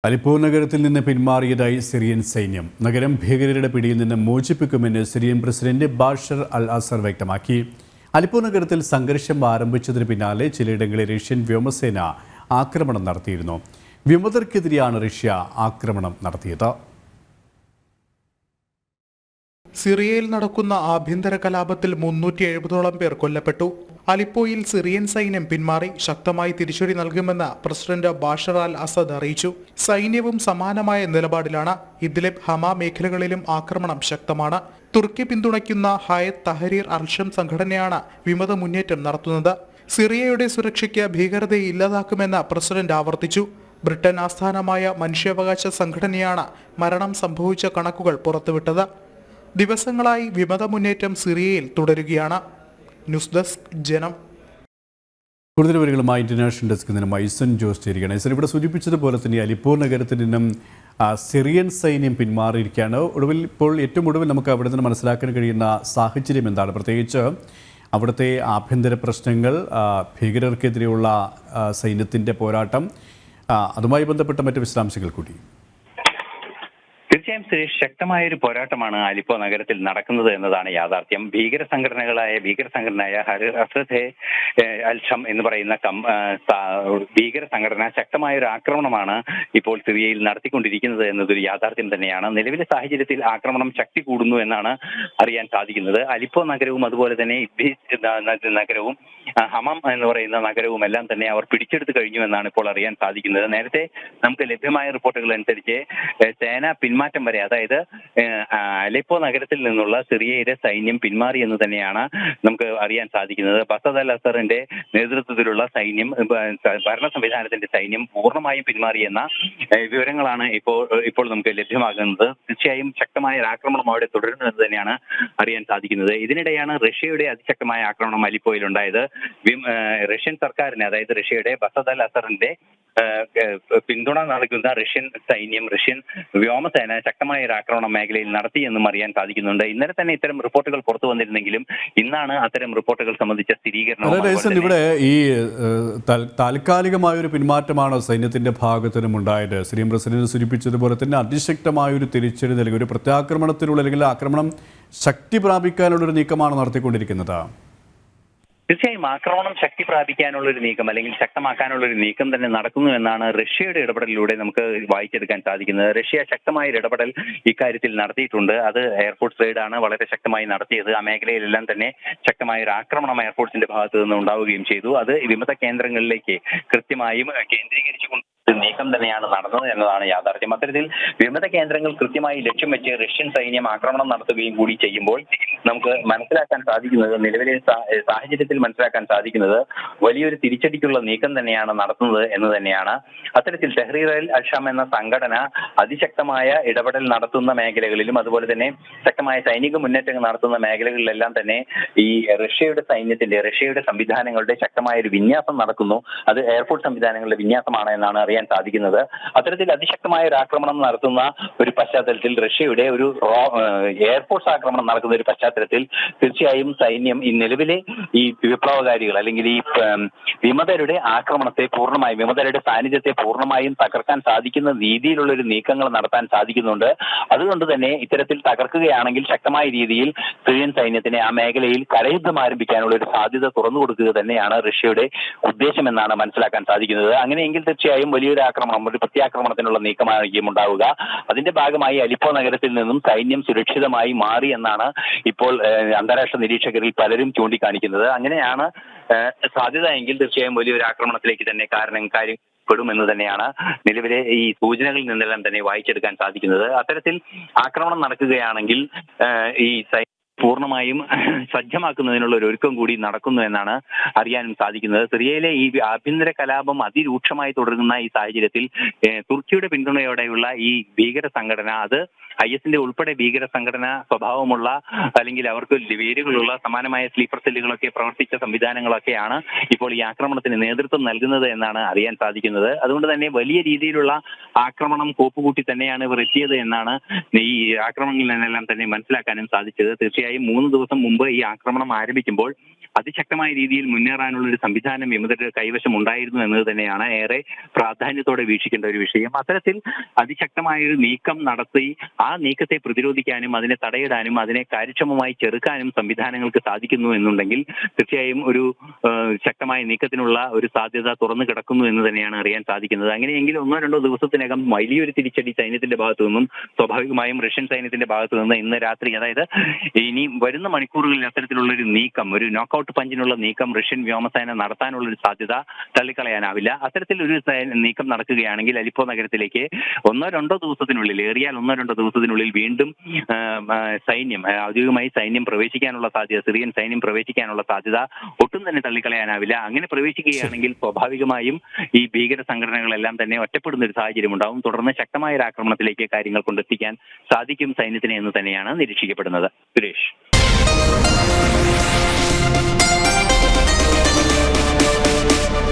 Aleppo നഗരത്തിൽ നിന്ന് പിന്മാറിയതായി Syrian സൈന്യം. നഗരം ഭീകരരുടെ പിടിയിൽ നിന്ന് മോചിപ്പിക്കുമെന്ന് സിറിയൻ പ്രസിഡന്റ് ബാഷർ അൽ അസർ വ്യക്തമാക്കി. അലിപ്പോ നഗരത്തിൽ സംഘർഷം ആരംഭിച്ചതിന് പിന്നാലെ ചിലയിടങ്ങളിൽ റഷ്യൻ വ്യോമസേന ആക്രമണം നടത്തിയിരുന്നു. വിമതർക്കെതിരെയാണ് റഷ്യ ആക്രമണം നടത്തിയത്. സിറിയയിൽ നടക്കുന്ന ആഭ്യന്തര കലാപത്തിൽ 370ഓളം പേർ കൊല്ലപ്പെട്ടു. അലിപ്പോയിൽ സിറിയൻ സൈന്യം പിന്മാറി ശക്തമായി തിരിച്ചടി നൽകുമെന്ന് പ്രസിഡന്റ് ബാഷർ അൽ അസദ് അറിയിച്ചു. സൈന്യവും സമാനമായ നിലപാടിലാണ്. ഇദ്ലിബ്, ഹമ മേഖലകളിലും ആക്രമണം ശക്തമാണ്. തുർക്കി പിന്തുണയ്ക്കുന്ന ഹയത്ത് തഹരീർ അൽഷം സംഘടനയാണ് വിമത മുന്നേറ്റം നടത്തുന്നത്. സിറിയയുടെ സുരക്ഷയ്ക്ക് ഭീകരതയെ ഇല്ലാതാക്കുമെന്ന് പ്രസിഡന്റ് ആവർത്തിച്ചു. ബ്രിട്ടൻ ആസ്ഥാനമായ മനുഷ്യാവകാശ സംഘടനയാണ് മരണം സംഭവിച്ച കണക്കുകൾ പുറത്തുവിട്ടത്. ദിവസങ്ങളായി വിമത മുന്നേറ്റം സിറിയയിൽ തുടരുകയാണ്. ന്യൂസ് ഡെസ്ക് ജനം. കൂടുതൽ വിവരങ്ങളുമായി ഇന്റർനാഷണൽ ഡെസ്കിൽ നിന്നും ഐസൻ ജോസ് ചേരുകയാണ്. ഐസൻ, ഇവിടെ സൂചിപ്പിച്ചതുപോലെ തന്നെ അലിപ്പോ നഗരത്തിൽ നിന്നും സിറിയൻ സൈന്യം പിന്മാറിയിരിക്കുകയാണ്. ഇപ്പോൾ ഏറ്റവും ഒടുവിൽ നമുക്ക് അവിടെ നിന്ന് മനസ്സിലാക്കാൻ കഴിയുന്ന സാഹചര്യം എന്താണ്? പ്രത്യേകിച്ച് അവിടുത്തെ ആഭ്യന്തര പ്രശ്നങ്ങൾ, ഭീകരർക്കെതിരെയുള്ള സൈന്യത്തിൻ്റെ പോരാട്ടം, അതുമായി ബന്ധപ്പെട്ട മറ്റ് വിശദാംശങ്ങൾ കൂടി. തീർച്ചയായും ശക്തമായൊരു പോരാട്ടമാണ് അലിപ്പോ നഗരത്തിൽ നടക്കുന്നത് എന്നതാണ് യാഥാർത്ഥ്യം. ഭീകര സംഘടനയായ ഹസരത്ത് അൽഷം എന്ന് പറയുന്ന ഭീകര സംഘടന ശക്തമായൊരു ആക്രമണമാണ് ഇപ്പോൾ സിറിയയിൽ നടത്തിക്കൊണ്ടിരിക്കുന്നത് എന്നതൊരു യാഥാർത്ഥ്യം തന്നെയാണ്. നിലവിലെ സാഹചര്യത്തിൽ ആക്രമണം ശക്തി കൂടുന്നു എന്നാണ് അറിയാൻ സാധിക്കുന്നത്. അലിപ്പോ നഗരവും അതുപോലെ തന്നെ നഗരവും ഹമം എന്ന് പറയുന്ന നഗരവും എല്ലാം തന്നെ അവർ പിടിച്ചെടുത്ത് കഴിഞ്ഞു എന്നാണ് ഇപ്പോൾ അറിയാൻ സാധിക്കുന്നത്. നേരത്തെ നമുക്ക് ലഭ്യമായ റിപ്പോർട്ടുകൾ അനുസരിച്ച് സേന പിന്മാറ്റം വരെ, അതായത് അലെപ്പോ നഗരത്തിൽ നിന്നുള്ള സിറിയയുടെ സൈന്യം പിന്മാറി എന്ന് തന്നെയാണ് നമുക്ക് അറിയാൻ സാധിക്കുന്നത്. ബസദ് അൽ അസറിന്റെ നേതൃത്വത്തിലുള്ള സൈന്യം, ഭരണ സംവിധാനത്തിന്റെ സൈന്യം പൂർണ്ണമായും പിന്മാറിയെന്ന വിവരങ്ങളാണ് ഇപ്പോൾ നമുക്ക് ലഭ്യമാകുന്നത്. തീർച്ചയായും ശക്തമായ ആക്രമണം അവിടെ തുടരുന്നു എന്ന് തന്നെയാണ് അറിയാൻ സാധിക്കുന്നത്. ഇതിനിടെയാണ് റഷ്യയുടെ അതിശക്തമായ ആക്രമണം അലിപ്പോയിൽ ഉണ്ടായത്. റഷ്യൻ സർക്കാരിന്, അതായത് റഷ്യയുടെ ബസദ് അൽ അസറിന്റെ പിന്തുണ നൽകുന്ന റഷ്യൻ വ്യോമസേന ശക്തമായ ഒരു ആക്രമണം മേഖലയിൽ നടത്തിയെന്നും അറിയാൻ സാധിക്കുന്നുണ്ട്. ഇന്നലെ തന്നെ ഇത്തരം റിപ്പോർട്ടുകൾ പുറത്തു വന്നിരുന്നെങ്കിലും ഇന്നാണ് അത്തരം റിപ്പോർട്ടുകൾ സംബന്ധിച്ച സ്ഥിരീകരണം. ഇവിടെ ഈ താൽക്കാലികമായൊരു പിന്മാറ്റമാണോ സൈന്യത്തിന്റെ ഭാഗത്തിനും ഉണ്ടായത്? സിറിയൻ പ്രസിഡന്റ് സൂചിപ്പിച്ചതുപോലെ തന്നെ അതിശക്തമായൊരു തിരിച്ചടി നൽകി ഒരു പ്രത്യാക്രമണത്തിനുള്ള അല്ലെങ്കിൽ ആക്രമണം ശക്തി പ്രാപിക്കാനുള്ള ഒരു നീക്കമാണ് നടത്തിക്കൊണ്ടിരിക്കുന്നത്. തീർച്ചയായും ആക്രമണം ശക്തി പ്രാപിക്കാനുള്ള ഒരു നീക്കം, അല്ലെങ്കിൽ ശക്തമാക്കാനുള്ള ഒരു നീക്കം തന്നെ നടക്കുന്നു എന്നാണ് റഷ്യയുടെ ഇടപെടലിലൂടെ നമുക്ക് വായിച്ചെടുക്കാൻ സാധിക്കുന്നത്. റഷ്യ ശക്തമായ ഒരു ഇടപെടൽ ഇക്കാര്യത്തിൽ നടത്തിയിട്ടുണ്ട്. അത് എയർഫോഴ്സ് റെയ്ഡാണ് വളരെ ശക്തമായി നടത്തിയത്. ആ മേഖലയിലെല്ലാം തന്നെ ശക്തമായ ഒരു ആക്രമണം എയർഫോഴ്സിന്റെ ഭാഗത്തു നിന്ന് ഉണ്ടാവുകയും ചെയ്തു. അത് വിമത കേന്ദ്രങ്ങളിലേക്ക് കൃത്യമായും കേന്ദ്രീകരിച്ചുകൊണ്ട് നീക്കം തന്നെയാണ് നടന്നത് എന്നതാണ് യാഥാർത്ഥ്യം. അത്തരത്തിൽ വിമത കേന്ദ്രങ്ങൾ കൃത്യമായി ലക്ഷ്യം വെച്ച് റഷ്യൻ സൈന്യം ആക്രമണം നടത്തുകയും കൂടി ചെയ്യുമ്പോൾ നമുക്ക് മനസ്സിലാക്കാൻ സാധിക്കുന്നത്, നിലവിലെ സാഹചര്യത്തിൽ മനസ്സിലാക്കാൻ സാധിക്കുന്നത് വലിയൊരു തിരിച്ചടിക്കുള്ള നീക്കം തന്നെയാണ് നടത്തുന്നത് എന്ന് തന്നെയാണ്. അത്തരത്തിൽ തഹ്രീർ അൽ-ഷം എന്ന സംഘടന അതിശക്തമായ ഇടപെടൽ നടത്തുന്ന മേഖലകളിലും അതുപോലെ തന്നെ ശക്തമായ സൈനിക മുന്നേറ്റങ്ങൾ നടത്തുന്ന മേഖലകളിലെല്ലാം തന്നെ ഈ റഷ്യയുടെ സംവിധാനങ്ങളുടെ ശക്തമായ ഒരു വിന്യാസം നടക്കുന്നു. അത് എയർഫോഴ്സ് സംവിധാനങ്ങളുടെ വിന്യാസമാണ് എന്നാണ് അറിയാൻ സാധിക്കുന്നത്. അത്തരത്തിൽ അതിശക്തമായ ഒരു ആക്രമണം നടത്തുന്ന ഒരു പശ്ചാത്തലത്തിൽ, റഷ്യയുടെ ഒരു എയർഫോഴ്സ് ആക്രമണം നടക്കുന്ന ഒരു പശ്ചാത്തലത്തിൽ തീർച്ചയായും സൈന്യം ഈ നിലവിലെ ഈ വിപ്ലവകാരികൾ അല്ലെങ്കിൽ ഈ വിമതരുടെ വിമതരുടെ സാന്നിധ്യത്തെ പൂർണ്ണമായും തകർക്കാൻ സാധിക്കുന്ന രീതിയിലുള്ള ഒരു നീക്കങ്ങൾ നടത്താൻ സാധിക്കുന്നുണ്ട്. അതുകൊണ്ട് തന്നെ ഇത്തരത്തിൽ തകർക്കുകയാണെങ്കിൽ ശക്തമായ രീതിയിൽ സിറിയൻ സൈന്യത്തിന് ആ മേഖലയിൽ കരയുദ്ധം ആരംഭിക്കാനുള്ള ഒരു സാധ്യത തുറന്നു കൊടുക്കുക തന്നെയാണ് റഷ്യയുടെ ഉദ്ദേശമെന്നാണ് മനസ്സിലാക്കാൻ സാധിക്കുന്നത്. അങ്ങനെയെങ്കിൽ തീർച്ചയായും വലിയൊരു ആക്രമണം, ഒരു പ്രത്യാക്രമണത്തിനുള്ള നീക്കമായിരിക്കും ഉണ്ടാവുക. അതിന്റെ ഭാഗമായി അലിപ്പോ നഗരത്തിൽ നിന്നും സൈന്യം സുരക്ഷിതമായി മാറി എന്നാണ് ഇപ്പോൾ അന്താരാഷ്ട്ര നിരീക്ഷകരിൽ പലരും ചൂണ്ടിക്കാണിക്കുന്നത്. അങ്ങനെയാണ് സാധ്യത എങ്കിൽ തീർച്ചയായും വലിയൊരു ആക്രമണത്തിലേക്ക് തന്നെ കാര്യപ്പെടുമെന്ന് തന്നെയാണ് നിലവിലെ ഈ സൂചനകളിൽ നിന്നെല്ലാം തന്നെ വായിച്ചെടുക്കാൻ സാധിക്കുന്നത്. അത്തരത്തിൽ ആക്രമണം നടക്കുകയാണെങ്കിൽ ഈ പൂർണ്ണമായും സജ്ജമാക്കുന്നതിനുള്ള ഒരു ഒരുക്കം കൂടി നടക്കുന്നു എന്നാണ് അറിയാനും സാധിക്കുന്നത്. സിറിയയിലെ ഈ ആഭ്യന്തര കലാപം അതിരൂക്ഷമായി തുടരുന്ന ഈ സാഹചര്യത്തിൽ തുർക്കിയുടെ പിന്തുണയോടെയുള്ള ഈ ഭീകര സംഘടന, അത് IS-ന്റെ ഉൾപ്പെടെ ഭീകര സംഘടന സ്വഭാവമുള്ള അല്ലെങ്കിൽ അവർക്ക് വേരുകളുള്ള സമാനമായ സ്ലീപ്പർ സെല്ലുകളൊക്കെ പ്രവർത്തിച്ച സംവിധാനങ്ങളൊക്കെയാണ് ഇപ്പോൾ ഈ ആക്രമണത്തിന് നേതൃത്വം നൽകുന്നത് എന്നാണ് അറിയാൻ സാധിക്കുന്നത്. അതുകൊണ്ട് തന്നെ വലിയ രീതിയിലുള്ള ആക്രമണം കോപ്പുകൂട്ടി തന്നെയാണ് ഇവർ എത്തിയത് എന്നാണ് ഈ ആക്രമണങ്ങളിൽ നിന്നെല്ലാം തന്നെ മനസ്സിലാക്കാനും സാധിച്ചത്. തീർച്ചയായും 3 ദിവസം മുമ്പ് ഈ ആക്രമണം ആരംഭിക്കുമ്പോൾ അതിശക്തമായ രീതിയിൽ മുന്നേറാനുള്ള ഒരു സംവിധാനം വിമതരുടെ കൈവശം ഉണ്ടായിരുന്നു എന്നത് തന്നെയാണ് ഏറെ പ്രാധാന്യത്തോടെ വീക്ഷിക്കേണ്ട ഒരു വിഷയം. അത്തരത്തിൽ അതിശക്തമായ ഒരു നീക്കം നടത്തി ആ നീക്കത്തെ പ്രതിരോധിക്കാനും അതിനെ തടയിടാനും അതിനെ കാര്യക്ഷമമായി ചെറുക്കാനും സംവിധാനങ്ങൾക്ക് സാധിക്കുന്നു എന്നുണ്ടെങ്കിൽ തീർച്ചയായും ഒരു ശക്തമായ നീക്കത്തിനുള്ള ഒരു സാധ്യത തുറന്നു കിടക്കുന്നു എന്ന് തന്നെയാണ് അറിയാൻ സാധിക്കുന്നത്. അങ്ങനെയെങ്കിൽ 1-2 ദിവസത്തിനകം വലിയൊരു തിരിച്ചടി സൈന്യത്തിന്റെ ഭാഗത്തു നിന്നും സ്വാഭാവികമായും റഷ്യൻ സൈന്യത്തിന്റെ ഭാഗത്തു നിന്ന് ഇന്ന് രാത്രി, അതായത് ഇനി വരുന്ന മണിക്കൂറുകളിൽ അത്തരത്തിലുള്ള ഒരു നീക്കം, ഒരു നോക്കൌട്ട് പഞ്ചിനുള്ള നീക്കം റഷ്യൻ വ്യോമസേന നടത്താനുള്ള ഒരു സാധ്യത തള്ളിക്കളയാനാവില്ല. അത്തരത്തിലൊരു നീക്കം നടക്കുകയാണെങ്കിൽ അലിപ്പോ നഗരത്തിലേക്ക് 1-2 ദിവസത്തിനുള്ളിൽ, ഏറിയാൽ 1-2 ദിവസത്തിനുള്ളിൽ വീണ്ടും സൈന്യം, ഔദ്യോഗികമായി സൈന്യം പ്രവേശിക്കാനുള്ള സാധ്യത, സിറിയൻ സൈന്യം പ്രവേശിക്കാനുള്ള സാധ്യത ഒട്ടും തന്നെ തള്ളിക്കളയാനാവില്ല. അങ്ങനെ പ്രവേശിക്കുകയാണെങ്കിൽ സ്വാഭാവികമായും ഈ ഭീകര സംഘടനകളെല്ലാം തന്നെ ഒറ്റപ്പെടുന്ന ഒരു സാഹചര്യം ഉണ്ടാവും. തുടർന്ന് ശക്തമായ ഒരു ആക്രമണത്തിലേക്ക് കാര്യങ്ങൾ കൊണ്ടെത്തിക്കാൻ സാധിക്കും സൈന്യത്തിന് എന്ന് തന്നെയാണ് നിരീക്ഷിക്കപ്പെടുന്നത്. സുരേഷ്.